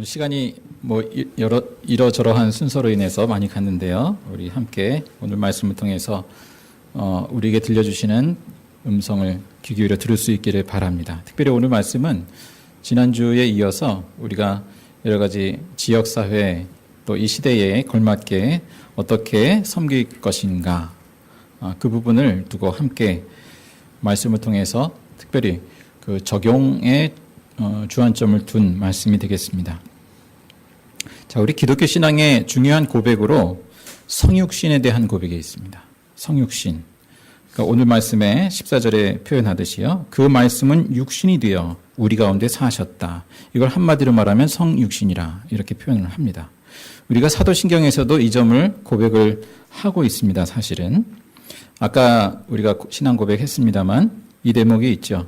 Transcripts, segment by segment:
시간이 이러저러한 순서로 인해서 많이 갔는데요. 우리 함께 오늘 말씀을 통해서 우리에게 들려주시는 음성을 귀 기울여 들을 수 있기를 바랍니다. 특별히 오늘 말씀은 지난주에 이어서 우리가 여러 가지 지역사회 또 이 시대에 걸맞게 어떻게 섬길 것인가 그 부분을 두고 함께 말씀을 통해서 특별히 그 적용에 주안점을 둔 말씀이 되겠습니다. 자, 우리 기독교 신앙의 중요한 고백으로 성육신에 대한 고백이 있습니다. 성육신. 그러니까 오늘 말씀에 14절에 표현하듯이요. 그 말씀은 육신이 되어 우리 가운데 사셨다. 이걸 한마디로 말하면 성육신이라 이렇게 표현을 합니다. 우리가 사도신경에서도 이 점을 고백을 하고 있습니다. 사실은. 아까 우리가 신앙 고백했습니다만 이 대목이 있죠.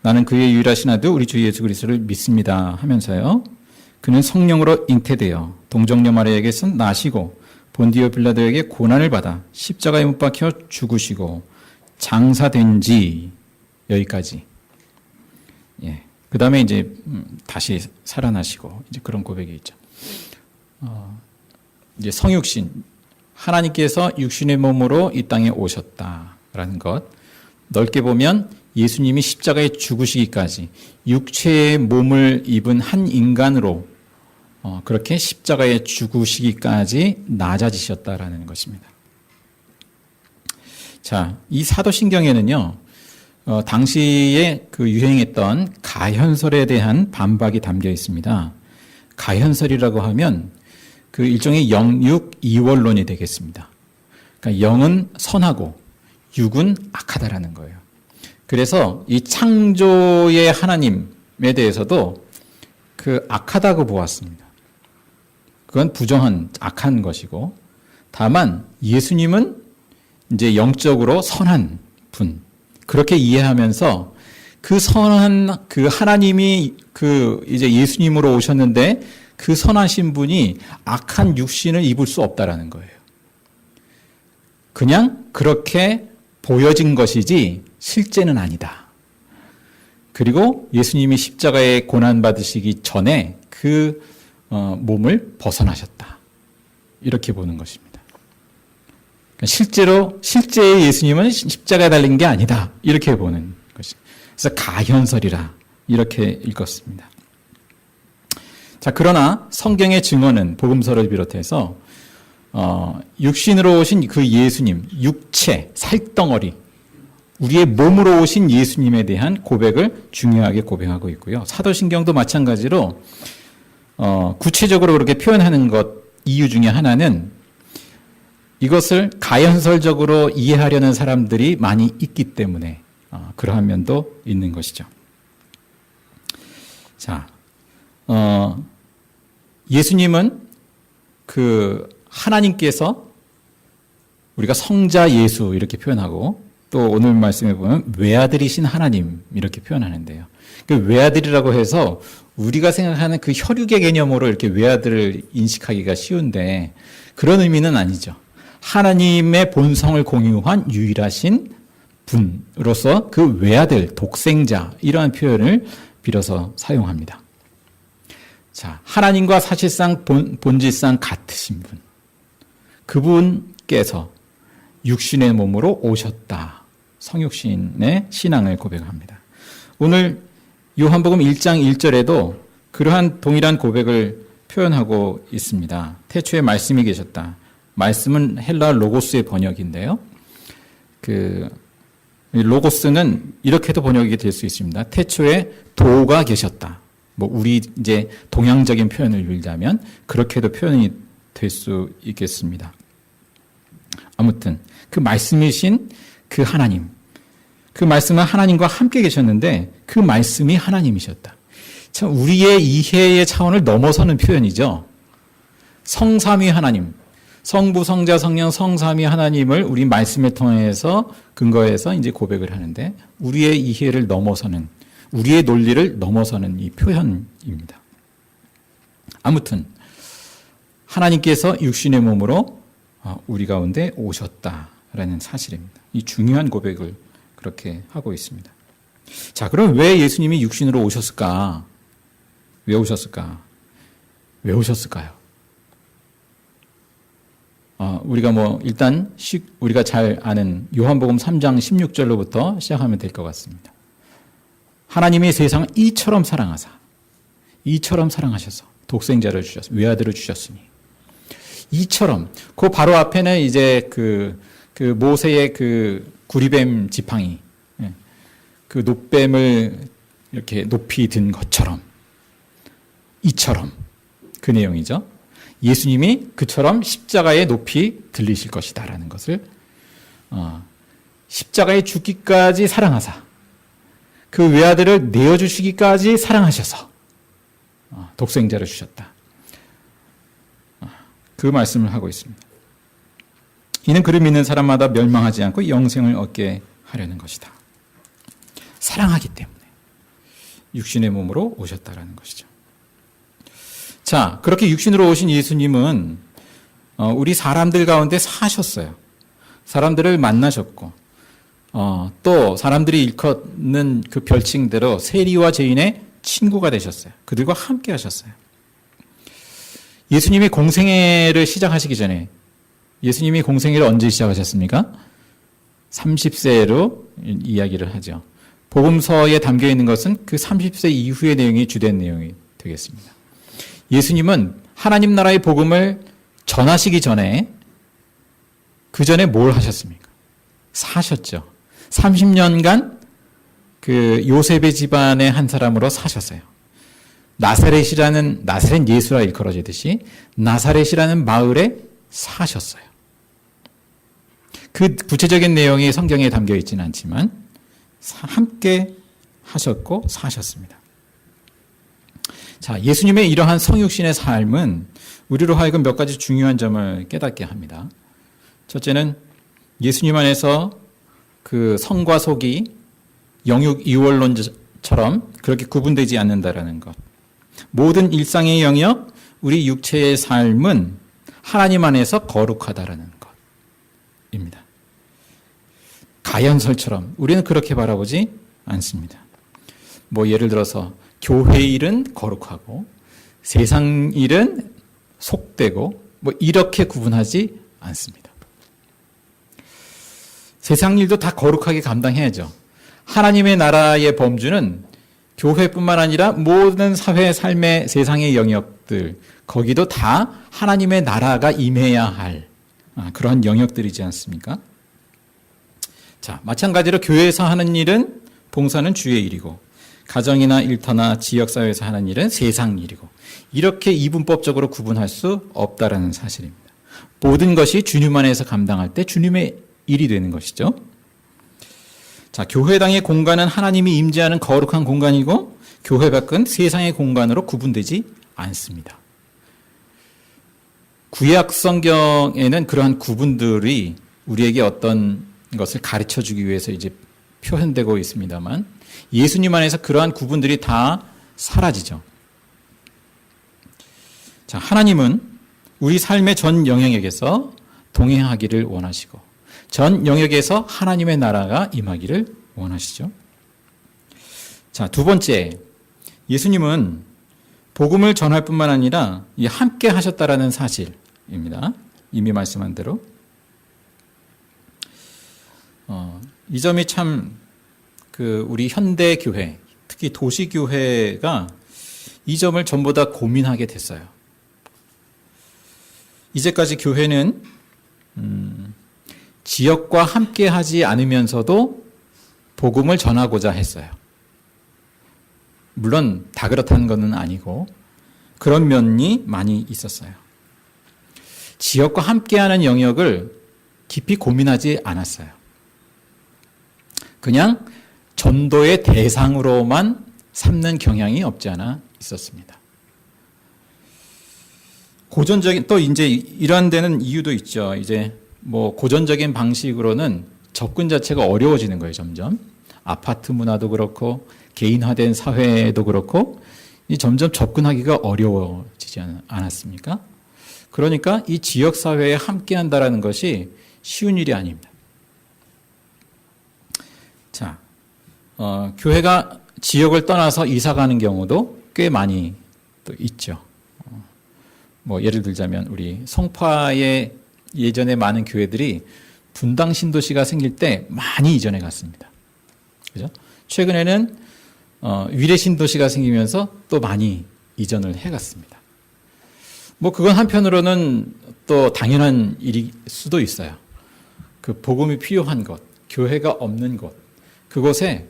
나는 그의 유일하신 아들 우리 주 예수 그리스도를 믿습니다 하면서요. 그는 성령으로 잉태되어 동정녀 마리아에게서 나시고 본디오 빌라도에게 고난을 받아 십자가에 못 박혀 죽으시고 장사된 지 여기까지. 예. 그 다음에 이제 다시 살아나시고 이제 그런 고백이 있죠. 이제 성육신. 하나님께서 육신의 몸으로 이 땅에 오셨다라는 것. 넓게 보면 예수님이 십자가에 죽으시기까지 육체의 몸을 입은 한 인간으로 그렇게 십자가에 죽으시기까지 낮아지셨다라는 것입니다. 자, 이 사도신경에는요, 당시에 그 유행했던 가현설에 대한 반박이 담겨 있습니다. 가현설이라고 하면 그 일종의 영육 이원론이 되겠습니다. 그러니까 영은 선하고 육은 악하다라는 거예요. 그래서 이 창조의 하나님에 대해서도 그 악하다고 보았습니다. 그건 부정한 악한 것이고, 다만 예수님은 이제 영적으로 선한 분, 그렇게 이해하면서 그 선한 그 하나님이 그 이제 예수님으로 오셨는데 그 선하신 분이 악한 육신을 입을 수 없다라는 거예요. 그냥 그렇게 보여진 것이지 실제는 아니다. 그리고 예수님이 십자가에 고난받으시기 전에 그 몸을 벗어나셨다. 이렇게 보는 것입니다. 실제의 예수님은 십자가에 달린 게 아니다. 이렇게 보는 것입니다. 그래서 가현설이라 이렇게 읽었습니다. 자, 그러나 성경의 증언은 복음서를 비롯해서 육신으로 오신 그 예수님, 육체, 살덩어리, 우리의 몸으로 오신 예수님에 대한 고백을 중요하게 고백하고 있고요. 사도신경도 마찬가지로 구체적으로 그렇게 표현하는 것 이유 중에 하나는 이것을 가연설적으로 이해하려는 사람들이 많이 있기 때문에 그러한 면도 있는 것이죠. 자, 예수님은 그 하나님께서 우리가 성자 예수 이렇게 표현하고 또 오늘 말씀에 보면 외아들이신 하나님 이렇게 표현하는데요. 그 외아들이라고 해서 우리가 생각하는 그 혈육의 개념으로 이렇게 외아들을 인식하기가 쉬운데 그런 의미는 아니죠. 하나님의 본성을 공유한 유일하신 분으로서 그 외아들, 독생자 이러한 표현을 빌어서 사용합니다. 자, 하나님과 사실상 본질상 같으신 분. 그분께서 육신의 몸으로 오셨다. 성육신의 신앙을 고백합니다. 오늘 요한복음 1장 1절에도 그러한 동일한 고백을 표현하고 있습니다. 태초에 말씀이 계셨다. 말씀은 헬라 로고스의 번역인데요. 그 로고스는 이렇게도 번역이 될 수 있습니다. 태초에 도가 계셨다. 우리 이제 동양적인 표현을 빌자면 그렇게도 표현이 될 수 있겠습니다. 아무튼 그 말씀이신 그 하나님, 그 말씀은 하나님과 함께 계셨는데 그 말씀이 하나님이셨다. 참 우리의 이해의 차원을 넘어서는 표현이죠. 성삼위 하나님, 성부, 성자, 성령, 성삼위 하나님을 우리 말씀을 통해서 근거해서 이제 고백을 하는데 우리의 이해를 넘어서는 우리의 논리를 넘어서는 이 표현입니다. 아무튼 하나님께서 육신의 몸으로 우리 가운데 오셨다라는 사실입니다. 이 중요한 고백을 그렇게 하고 있습니다. 자, 그럼 왜 예수님이 육신으로 오셨을까? 왜 오셨을까? 왜 오셨을까요? 우리가 일단 우리가 잘 아는 요한복음 3장 16절로부터 시작하면 될 것 같습니다. 하나님이 세상을 이처럼 사랑하셔서 독생자를 주셨어. 외아들을 주셨으니. 이처럼. 그 바로 앞에는 이제 그 모세의 그 구리뱀 지팡이, 그 놋뱀을 이렇게 높이 든 것처럼, 이처럼 그 내용이죠. 예수님이 그처럼 십자가에 높이 들리실 것이다라는 것을 십자가에 죽기까지 사랑하사 그 외아들을 내어주시기까지 사랑하셔서 독생자를 주셨다. 그 말씀을 하고 있습니다. 이는 그를 믿는 사람마다 멸망하지 않고 영생을 얻게 하려는 것이다. 사랑하기 때문에 육신의 몸으로 오셨다라는 것이죠. 자, 그렇게 육신으로 오신 예수님은 우리 사람들 가운데 사셨어요. 사람들을 만나셨고 또 사람들이 일컫는 그 별칭대로 세리와 죄인의 친구가 되셨어요. 그들과 함께 하셨어요. 예수님이 공생애를 시작하시기 전에 예수님이 공생애를 언제 시작하셨습니까? 30세로 이야기를 하죠. 복음서에 담겨 있는 것은 그 30세 이후의 내용이 주된 내용이 되겠습니다. 예수님은 하나님 나라의 복음을 전하시기 전에 그 전에 뭘 하셨습니까? 사셨죠. 30년간 그 요셉의 집안의 한 사람으로 사셨어요. 나사렛 예수라 일컬어지듯이 나사렛이라는 마을에 사셨어요. 그 구체적인 내용이 성경에 담겨 있지는 않지만 함께 하셨고 사셨습니다. 자, 예수님의 이러한 성육신의 삶은 우리로 하여금 몇 가지 중요한 점을 깨닫게 합니다. 첫째는 예수님 안에서 그 성과 속이 영육 이원론처럼 그렇게 구분되지 않는다라는 것. 모든 일상의 영역, 우리 육체의 삶은 하나님 안에서 거룩하다라는 것입니다. 가연설처럼 우리는 그렇게 바라보지 않습니다. 예를 들어서 교회 일은 거룩하고 세상 일은 속되고 이렇게 구분하지 않습니다. 세상 일도 다 거룩하게 감당해야죠. 하나님의 나라의 범주는 교회뿐만 아니라 모든 사회, 삶의 세상의 영역들, 거기도 다 하나님의 나라가 임해야 할 그러한 영역들이지 않습니까? 자, 마찬가지로 교회에서 하는 일은 봉사는 주의 일이고 가정이나 일터나 지역사회에서 하는 일은 세상 일이고 이렇게 이분법적으로 구분할 수 없다라는 사실입니다. 모든 것이 주님 안에서 감당할 때 주님의 일이 되는 것이죠. 자, 교회당의 공간은 하나님이 임재하는 거룩한 공간이고 교회 밖은 세상의 공간으로 구분되지 않습니다. 구약 성경에는 그러한 구분들이 우리에게 어떤 것을 가르쳐 주기 위해서 이제 표현되고 있습니다만 예수님 안에서 그러한 구분들이 다 사라지죠. 자, 하나님은 우리 삶의 전 영역에서 동행하기를 원하시고 전 영역에서 하나님의 나라가 임하기를 원하시죠. 자, 두 번째, 예수님은 복음을 전할 뿐만 아니라 함께 하셨다라는 사실입니다. 이미 말씀한 대로. 이 점이 참 우리 현대 교회, 특히 도시 교회가 이 점을 전부 다 고민하게 됐어요. 이제까지 교회는 지역과 함께 하지 않으면서도 복음을 전하고자 했어요. 물론 다 그렇다는 것은 아니고 그런 면이 많이 있었어요. 지역과 함께하는 영역을 깊이 고민하지 않았어요. 그냥 전도의 대상으로만 삼는 경향이 없지 않아 있었습니다. 고전적인 또 이제 이러한 데는 이유도 있죠. 이제 고전적인 방식으로는 접근 자체가 어려워지는 거예요, 점점. 아파트 문화도 그렇고 개인화된 사회도 그렇고 점점 접근하기가 어려워지지 않았습니까? 그러니까 이 지역 사회에 함께 한다라는 것이 쉬운 일이 아닙니다. 자, 교회가 지역을 떠나서 이사 가는 경우도 꽤 많이 또 있죠. 뭐 예를 들자면 우리 송파의 예전에 많은 교회들이 분당 신도시가 생길 때 많이 이전해 갔습니다. 그죠? 최근에는 위례 신도시가 생기면서 또 많이 이전을 해 갔습니다. 뭐 그건 한편으로는 또 당연한 일일 수도 있어요. 그 복음이 필요한 곳, 교회가 없는 곳, 그곳에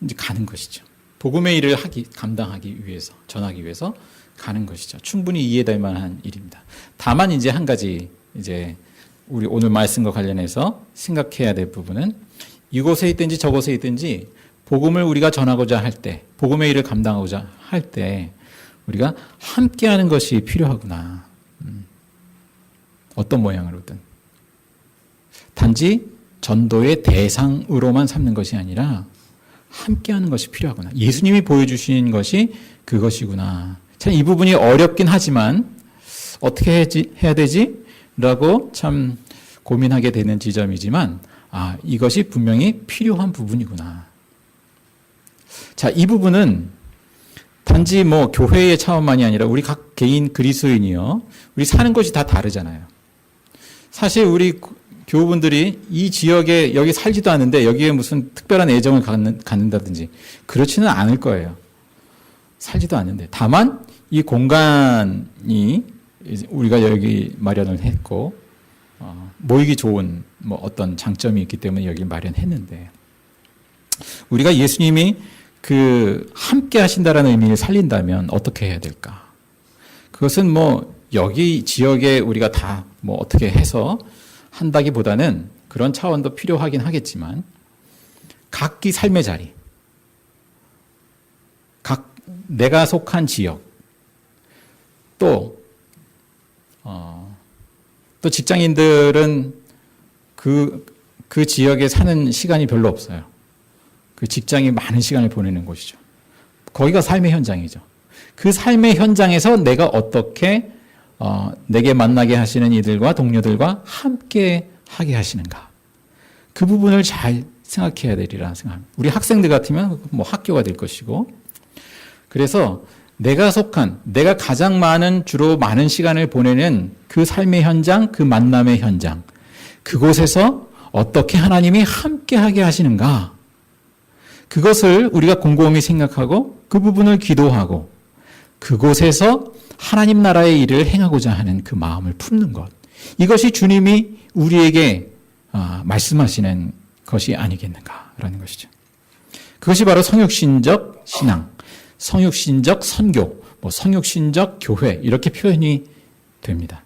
이제 가는 것이죠. 복음의 일을 감당하기 위해서, 전하기 위해서 가는 것이죠. 충분히 이해될 만한 일입니다. 다만 이제 한 가지 이제 우리 오늘 말씀과 관련해서 생각해야 될 부분은 이곳에 있든지 저곳에 있든지 복음을 우리가 전하고자 할 때, 복음의 일을 감당하고자 할 때 우리가 함께하는 것이 필요하구나. 어떤 모양으로든. 단지 전도의 대상으로만 삼는 것이 아니라 함께하는 것이 필요하구나. 예수님이 보여주신 것이 그것이구나. 참 이 부분이 어렵긴 하지만 어떻게 해야 되지? 라고 참 고민하게 되는 지점이지만 이것이 분명히 필요한 부분이구나. 자, 이 부분은 단지 뭐 교회의 차원만이 아니라 우리 각 개인 그리스도인이요. 우리 사는 것이 다 다르잖아요. 사실 우리 교우분들이 이 지역에 여기 살지도 않는데 여기에 무슨 특별한 애정을 갖는다든지 그렇지는 않을 거예요. 살지도 않는데. 다만 이 공간이 우리가 여기 마련을 했고 모이기 좋은 뭐 어떤 장점이 있기 때문에 여기 마련했는데 우리가 예수님이 그 함께 하신다라는 의미를 살린다면 어떻게 해야 될까? 그것은 뭐 여기 지역에 우리가 다 뭐 어떻게 해서 한다기보다는 그런 차원도 필요하긴 하겠지만 각기 삶의 자리, 각 내가 속한 지역, 또 직장인들은 그 지역에 사는 시간이 별로 없어요. 그 직장이 많은 시간을 보내는 곳이죠. 거기가 삶의 현장이죠. 그 삶의 현장에서 내가 어떻게 내게 만나게 하시는 이들과 동료들과 함께 하게 하시는가. 그 부분을 잘 생각해야 되리라 생각합니다. 우리 학생들 같으면 뭐 학교가 될 것이고 그래서 내가 가장 주로 많은 시간을 보내는 그 삶의 현장, 그 만남의 현장, 그곳에서 어떻게 하나님이 함께하게 하시는가. 그것을 우리가 곰곰이 생각하고 그 부분을 기도하고 그곳에서 하나님 나라의 일을 행하고자 하는 그 마음을 품는 것. 이것이 주님이 우리에게 말씀하시는 것이 아니겠는가라는 것이죠. 그것이 바로 성육신적 신앙, 성육신적 선교, 성육신적 교회 이렇게 표현이 됩니다.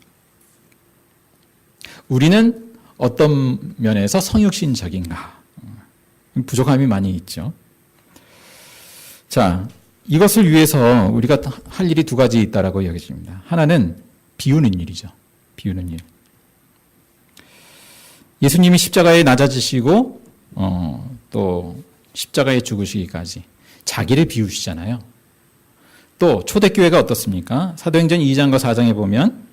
우리는 어떤 면에서 성육신적인가? 부족함이 많이 있죠. 자, 이것을 위해서 우리가 할 일이 두 가지 있다라고 여겨집니다. 하나는 비우는 일이죠. 비우는 일. 예수님이 십자가에 낮아지시고 또 십자가에 죽으시기까지 자기를 비우시잖아요. 또 초대교회가 어떻습니까? 사도행전 2장과 4장에 보면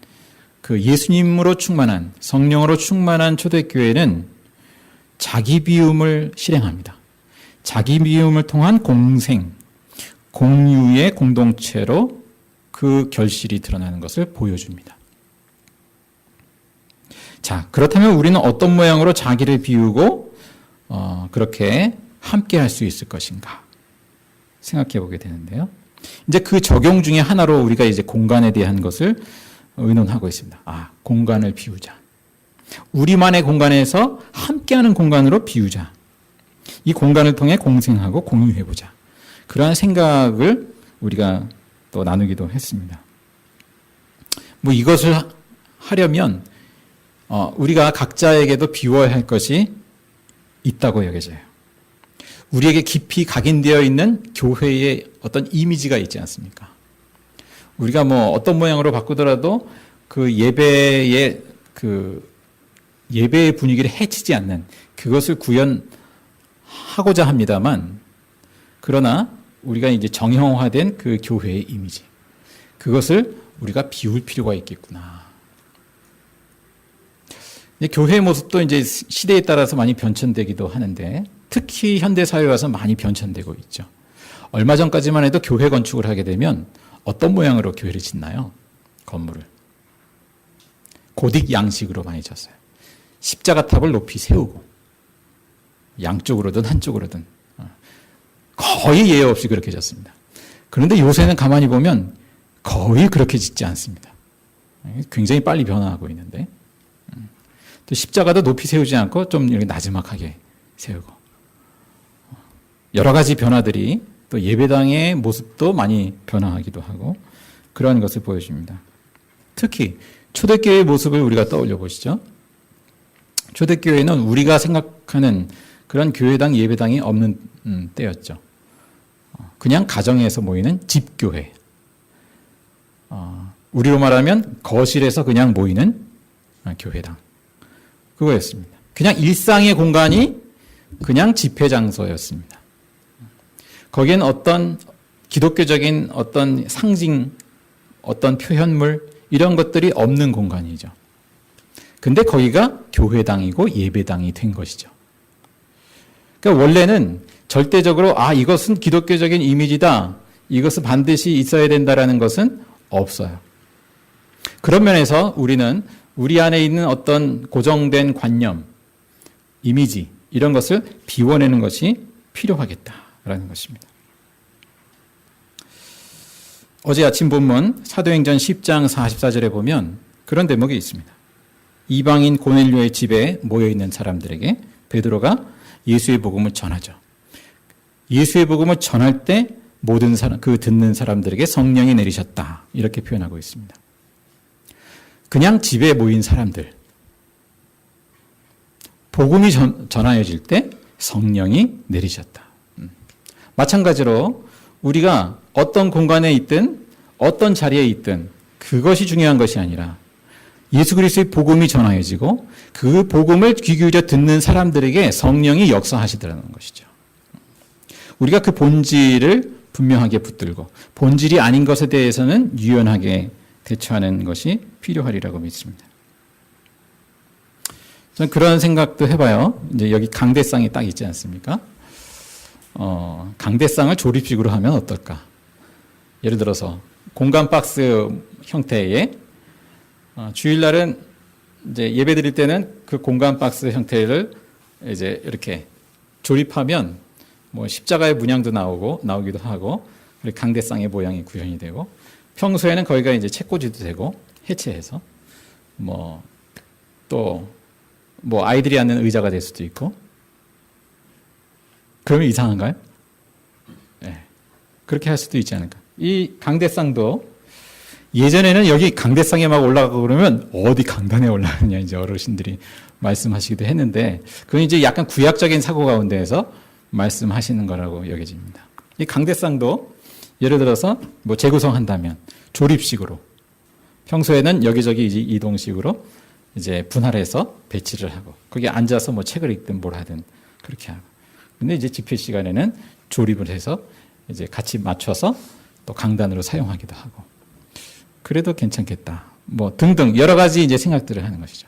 그 예수님으로 충만한 성령으로 충만한 초대교회는 자기 비움을 실행합니다. 자기 비움을 통한 공유의 공동체로 그 결실이 드러나는 것을 보여줍니다. 자, 그렇다면 우리는 어떤 모양으로 자기를 비우고 그렇게 함께 할 수 있을 것인가 생각해 보게 되는데요. 이제 그 적용 중에 하나로 우리가 이제 공간에 대한 것을 의논하고 있습니다. 공간을 비우자. 우리만의 공간에서 함께하는 공간으로 비우자. 이 공간을 통해 공생하고 공유해보자. 그러한 생각을 우리가 또 나누기도 했습니다. 뭐 이것을 하려면 우리가 각자에게도 비워야 할 것이 있다고 여겨져요. 우리에게 깊이 각인되어 있는 교회의 어떤 이미지가 있지 않습니까? 우리가 뭐 어떤 모양으로 바꾸더라도 그 예배의 분위기를 해치지 않는 그것을 구현하고자 합니다만, 그러나 우리가 이제 정형화된 그 교회의 이미지, 그것을 우리가 비울 필요가 있겠구나. 교회의 모습도 이제 시대에 따라서 많이 변천되기도 하는데, 특히 현대 사회에 와서 많이 변천되고 있죠. 얼마 전까지만 해도 교회 건축을 하게 되면 어떤 모양으로 교회를 짓나요? 건물을. 고딕 양식으로 많이 졌어요. 십자가 탑을 높이 세우고 양쪽으로든 한쪽으로든 거의 예외 없이 그렇게 졌습니다. 그런데 요새는 가만히 보면 거의 그렇게 짓지 않습니다. 굉장히 빨리 변화하고 있는데 또 십자가도 높이 세우지 않고 좀 이렇게 나지막하게 세우고 여러 가지 변화들이 또 예배당의 모습도 많이 변화하기도 하고 그러한 것을 보여줍니다. 특히 초대교회의 모습을 우리가 떠올려 보시죠. 초대교회는 우리가 생각하는 그런 교회당, 예배당이 없는 때였죠. 그냥 가정에서 모이는 집교회. 우리로 말하면 거실에서 그냥 모이는 교회당. 그거였습니다. 그냥 일상의 공간이 그냥 집회 장소였습니다. 거기엔 어떤 기독교적인 어떤 상징, 어떤 표현물, 이런 것들이 없는 공간이죠. 근데 거기가 교회당이고 예배당이 된 것이죠. 그러니까 원래는 절대적으로 이것은 기독교적인 이미지다. 이것은 반드시 있어야 된다라는 것은 없어요. 그런 면에서 우리는 우리 안에 있는 어떤 고정된 관념, 이미지 이런 것을 비워내는 것이 필요하겠다라는 것입니다. 어제 아침 본문 사도행전 10장 44절에 보면 그런 대목이 있습니다. 이방인 고넬료의 집에 모여있는 사람들에게 베드로가 예수의 복음을 전하죠. 예수의 복음을 전할 때 모든 사람, 그 듣는 사람들에게 성령이 내리셨다. 이렇게 표현하고 있습니다. 그냥 집에 모인 사람들. 복음이 전하여질 때 성령이 내리셨다. 마찬가지로 우리가 어떤 공간에 있든 어떤 자리에 있든 그것이 중요한 것이 아니라 예수 그리스도의 복음이 전하여지고 그 복음을 귀 기울여 듣는 사람들에게 성령이 역사하시더라는 것이죠. 우리가 그 본질을 분명하게 붙들고 본질이 아닌 것에 대해서는 유연하게 대처하는 것이 필요하리라고 믿습니다. 저는 그런 생각도 해봐요. 이제 여기 강대상이 딱 있지 않습니까? 강대상을 조립식으로 하면 어떨까? 예를 들어서 공간 박스 형태의 주일날은 이제 예배 드릴 때는 그 공간 박스 형태를 이제 이렇게 조립하면 뭐 십자가의 문양도 나오기도 하고 강대상의 모양이 구현이 되고 평소에는 거기가 이제 책꽂이도 되고 해체해서 또 아이들이 앉는 의자가 될 수도 있고 그러면 이상한가요? 네. 그렇게 할 수도 있지 않을까. 이 강대상도 예전에는 여기 강대상에 막 올라가고 그러면 어디 강단에 올라가느냐 이제 어르신들이 말씀하시기도 했는데 그건 이제 약간 구약적인 사고 가운데에서 말씀하시는 거라고 여겨집니다. 이 강대상도 예를 들어서 재구성한다면 조립식으로 평소에는 여기저기 이동식으로 이제 분할해서 배치를 하고 거기에 앉아서 책을 읽든 뭘 하든 그렇게 하고 근데 이제 집회 시간에는 조립을 해서 이제 같이 맞춰서 또 강단으로 사용하기도 하고 그래도 괜찮겠다. 등등 여러 가지 이제 생각들을 하는 것이죠.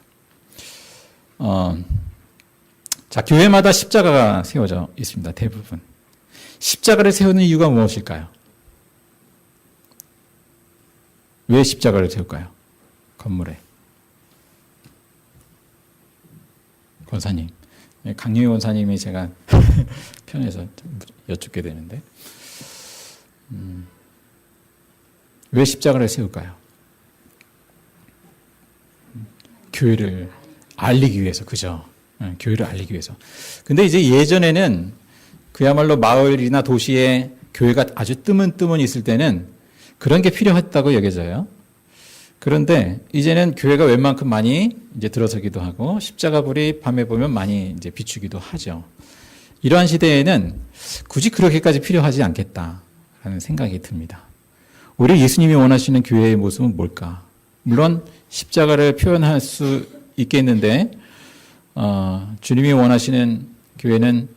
자, 교회마다 십자가가 세워져 있습니다. 대부분. 십자가를 세우는 이유가 무엇일까요? 왜 십자가를 세울까요? 건물에. 권사님. 강유희 원사님이 제가 편해서 여쭙게 되는데 왜 십자가를 세울까요? 교회를 알리기 위해서, 그죠? 교회를 알리기 위해서. 근데 이제 예전에는 그야말로 마을이나 도시에 교회가 아주 뜨문뜨문 있을 때는 그런 게 필요했다고 여겨져요. 그런데 이제는 교회가 웬만큼 많이 이제 들어서기도 하고 십자가 불이 밤에 보면 많이 이제 비추기도 하죠. 이러한 시대에는 굳이 그렇게까지 필요하지 않겠다라는 생각이 듭니다. 오히려 예수님이 원하시는 교회의 모습은 뭘까? 물론 십자가를 표현할 수 있겠는데 주님이 원하시는 교회는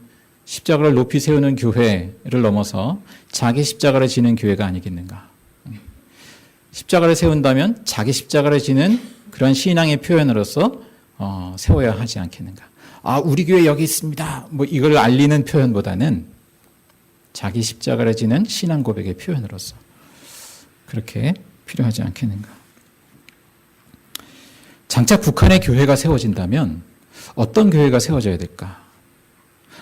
십자가를 높이 세우는 교회를 넘어서 자기 십자가를 지는 교회가 아니겠는가? 십자가를 세운다면 자기 십자가를 지는 그런 신앙의 표현으로서 세워야 하지 않겠는가? 우리 교회 여기 있습니다. 이걸 알리는 표현보다는 자기 십자가를 지는 신앙 고백의 표현으로서 그렇게 필요하지 않겠는가. 장차 북한의 교회가 세워진다면 어떤 교회가 세워져야 될까?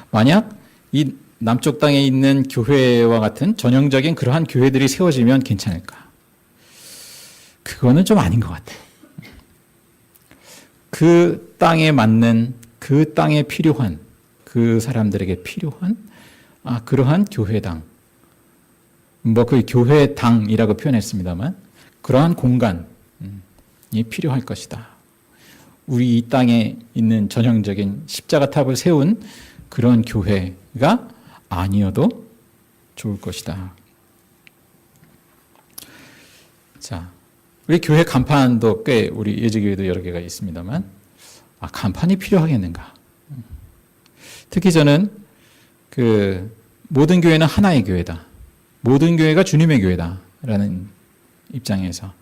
만약 이 남쪽 땅에 있는 교회와 같은 전형적인 그러한 교회들이 세워지면 괜찮을까? 그거는 좀 아닌 것 같아요. 그 땅에 맞는, 그 땅에 필요한, 그 사람들에게 필요한 그러한 교회당, 그 교회당이라고 표현했습니다만 그러한 공간이 필요할 것이다. 우리 이 땅에 있는 전형적인 십자가탑을 세운 그런 교회가 아니어도 좋을 것이다. 자, 우리 교회 간판도 꽤 우리 예지교회도 여러 개가 있습니다만 간판이 필요하겠는가? 특히 저는 모든 교회는 하나의 교회다. 모든 교회가 주님의 교회다라는 입장에서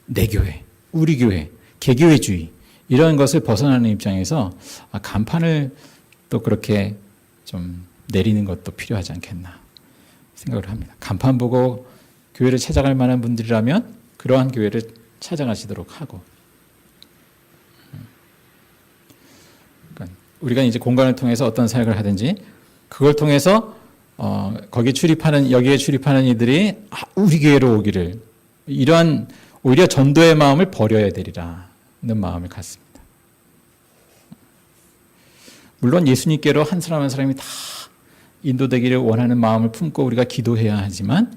내 교회, 우리 교회, 개교회주의 이런 것을 벗어나는 입장에서 간판을 또 그렇게 좀 내리는 것도 필요하지 않겠나 생각을 합니다. 간판 보고 교회를 찾아갈 만한 분들이라면 그러한 교회를 찾아가시도록 하고, 그러니까 우리가 이제 공간을 통해서 어떤 사역을 하든지 그걸 통해서 여기에 출입하는 이들이 우리 교회로 오기를, 이러한 오히려 전도의 마음을 버려야 되리라는 마음을 갖습니다. 물론 예수님께로 한 사람 한 사람이 다 인도되기를 원하는 마음을 품고 우리가 기도해야 하지만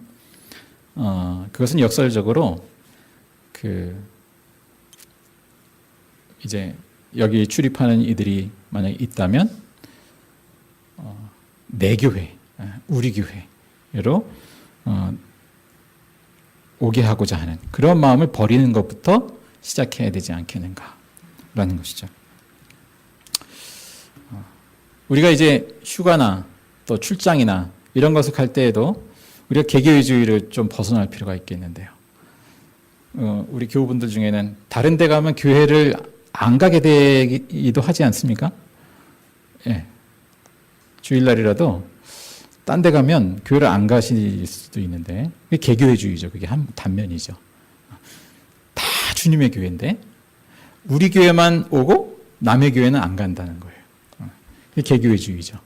그것은 역설적으로 이제 여기 출입하는 이들이 만약에 있다면 내 교회, 우리 교회로 오게 하고자 하는 그런 마음을 버리는 것부터 시작해야 되지 않겠는가라는 것이죠. 우리가 이제 휴가나 또 출장이나 이런 것을 갈 때에도 우리가 개교회주의를 좀 벗어날 필요가 있겠는데요. 우리 교우분들 중에는 다른 데 가면 교회를 안 가게 되기도 하지 않습니까? 예. 주일날이라도 딴 데 가면 교회를 안 가실 수도 있는데 그게 개교회주의죠. 그게 한 단면이죠. 다 주님의 교회인데 우리 교회만 오고 남의 교회는 안 간다는 거예요. 그게 개교회주의죠.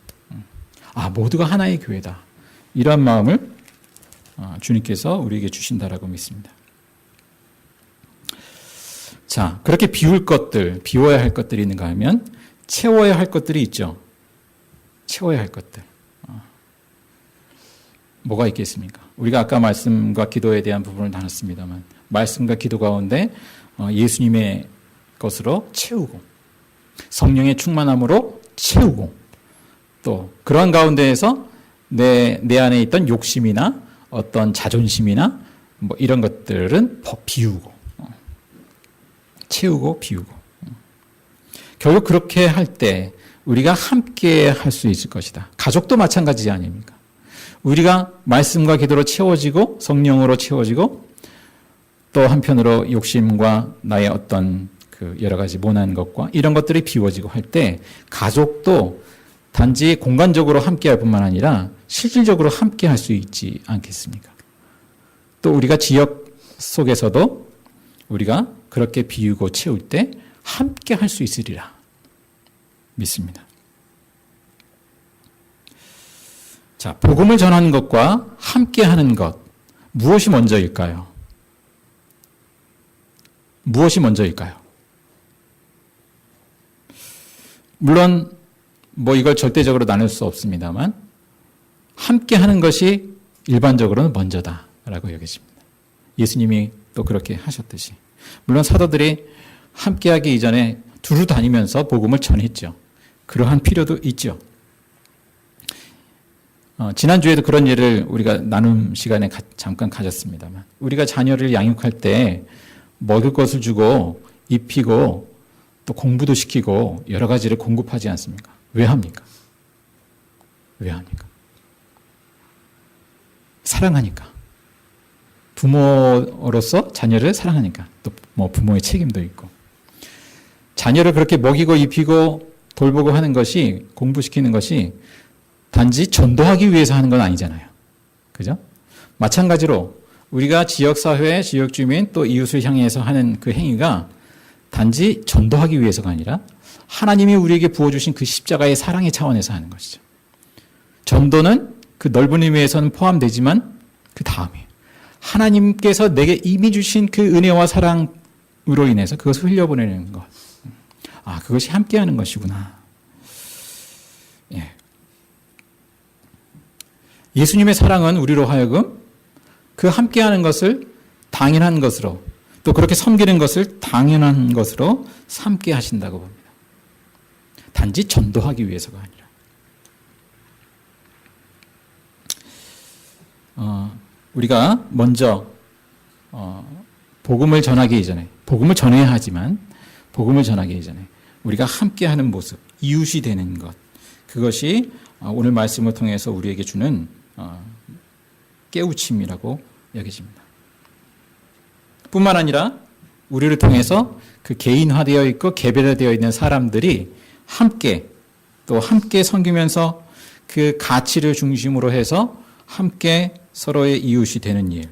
모두가 하나의 교회다. 이런 마음을 주님께서 우리에게 주신다라고 믿습니다. 자, 그렇게 비워야 할 것들이 있는가 하면 채워야 할 것들이 있죠. 채워야 할 것들. 뭐가 있겠습니까? 우리가 아까 말씀과 기도에 대한 부분을 나눴습니다만 말씀과 기도 가운데 예수님의 것으로 채우고 성령의 충만함으로 채우고 또 그러한 가운데에서 내 안에 있던 욕심이나 어떤 자존심이나 이런 것들은 비우고 채우고 비우고 결국 그렇게 할 때 우리가 함께 할 수 있을 것이다. 가족도 마찬가지 아닙니까? 우리가 말씀과 기도로 채워지고 성령으로 채워지고 또 한편으로 욕심과 나의 어떤 여러 가지 모난 것과 이런 것들이 비워지고 할 때 가족도 단지 공간적으로 함께할 뿐만 아니라 실질적으로 함께할 수 있지 않겠습니까? 또 우리가 지역 속에서도 우리가 그렇게 비우고 채울 때 함께할 수 있으리라 믿습니다. 자, 복음을 전하는 것과 함께하는 것 무엇이 먼저일까요? 무엇이 먼저일까요? 물론 이걸 절대적으로 나눌 수 없습니다만 함께하는 것이 일반적으로는 먼저다라고 여겨집니다. 예수님이 또 그렇게 하셨듯이 물론 사도들이 함께하기 이전에 두루 다니면서 복음을 전했죠. 그러한 필요도 있죠. 지난주에도 그런 예를 우리가 나눔 시간에 잠깐 가졌습니다만 우리가 자녀를 양육할 때 먹을 것을 주고 입히고 또 공부도 시키고 여러 가지를 공급하지 않습니까? 왜 합니까? 왜 합니까? 사랑하니까. 부모로서 자녀를 사랑하니까. 또 부모의 책임도 있고. 자녀를 그렇게 먹이고 입히고 돌보고 하는 것이, 공부시키는 것이 단지 전도하기 위해서 하는 건 아니잖아요. 그죠? 마찬가지로 우리가 지역사회, 지역주민 또 이웃을 향해서 하는 그 행위가 단지 전도하기 위해서가 아니라 하나님이 우리에게 부어주신 그 십자가의 사랑의 차원에서 하는 것이죠. 전도는 그 넓은 의미에서는 포함되지만 그 다음에 하나님께서 내게 이미 주신 그 은혜와 사랑으로 인해서 그것을 흘려보내는 것. 아, 그것이 함께하는 것이구나. 예. 예수님의 사랑은 우리로 하여금 그 함께하는 것을 당연한 것으로 또 그렇게 섬기는 것을 당연한 것으로 삼게 하신다고 봅니다. 단지 전도하기 위해서가 아니라. 우리가 먼저 복음을 전하기 이전에, 복음을 전해야 하지만 복음을 전하기 이전에 우리가 함께하는 모습, 이웃이 되는 것, 그것이 오늘 말씀을 통해서 우리에게 주는 깨우침이라고 여겨집니다. 뿐만 아니라 우리를 통해서 그 개인화되어 있고 개별화되어 있는 사람들이 함께 또 함께 섬기면서 그 가치를 중심으로 해서 함께 서로의 이웃이 되는 일.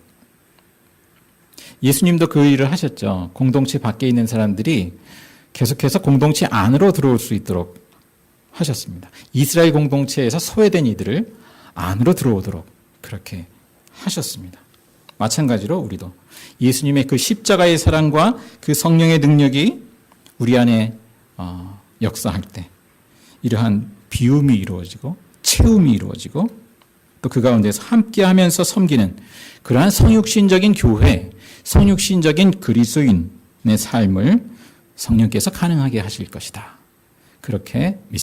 예수님도 그 일을 하셨죠. 공동체 밖에 있는 사람들이 계속해서 공동체 안으로 들어올 수 있도록 하셨습니다. 이스라엘 공동체에서 소외된 이들을 안으로 들어오도록 그렇게 하셨습니다. 마찬가지로 우리도 예수님의 그 십자가의 사랑과 그 성령의 능력이 우리 안에 역사할 때 이러한 비움이 이루어지고 채움이 이루어지고 또 그 가운데서 함께하면서 섬기는 그러한 성육신적인 교회, 성육신적인 그리스도인의 삶을 성령께서 가능하게 하실 것이다. 그렇게 믿습니다.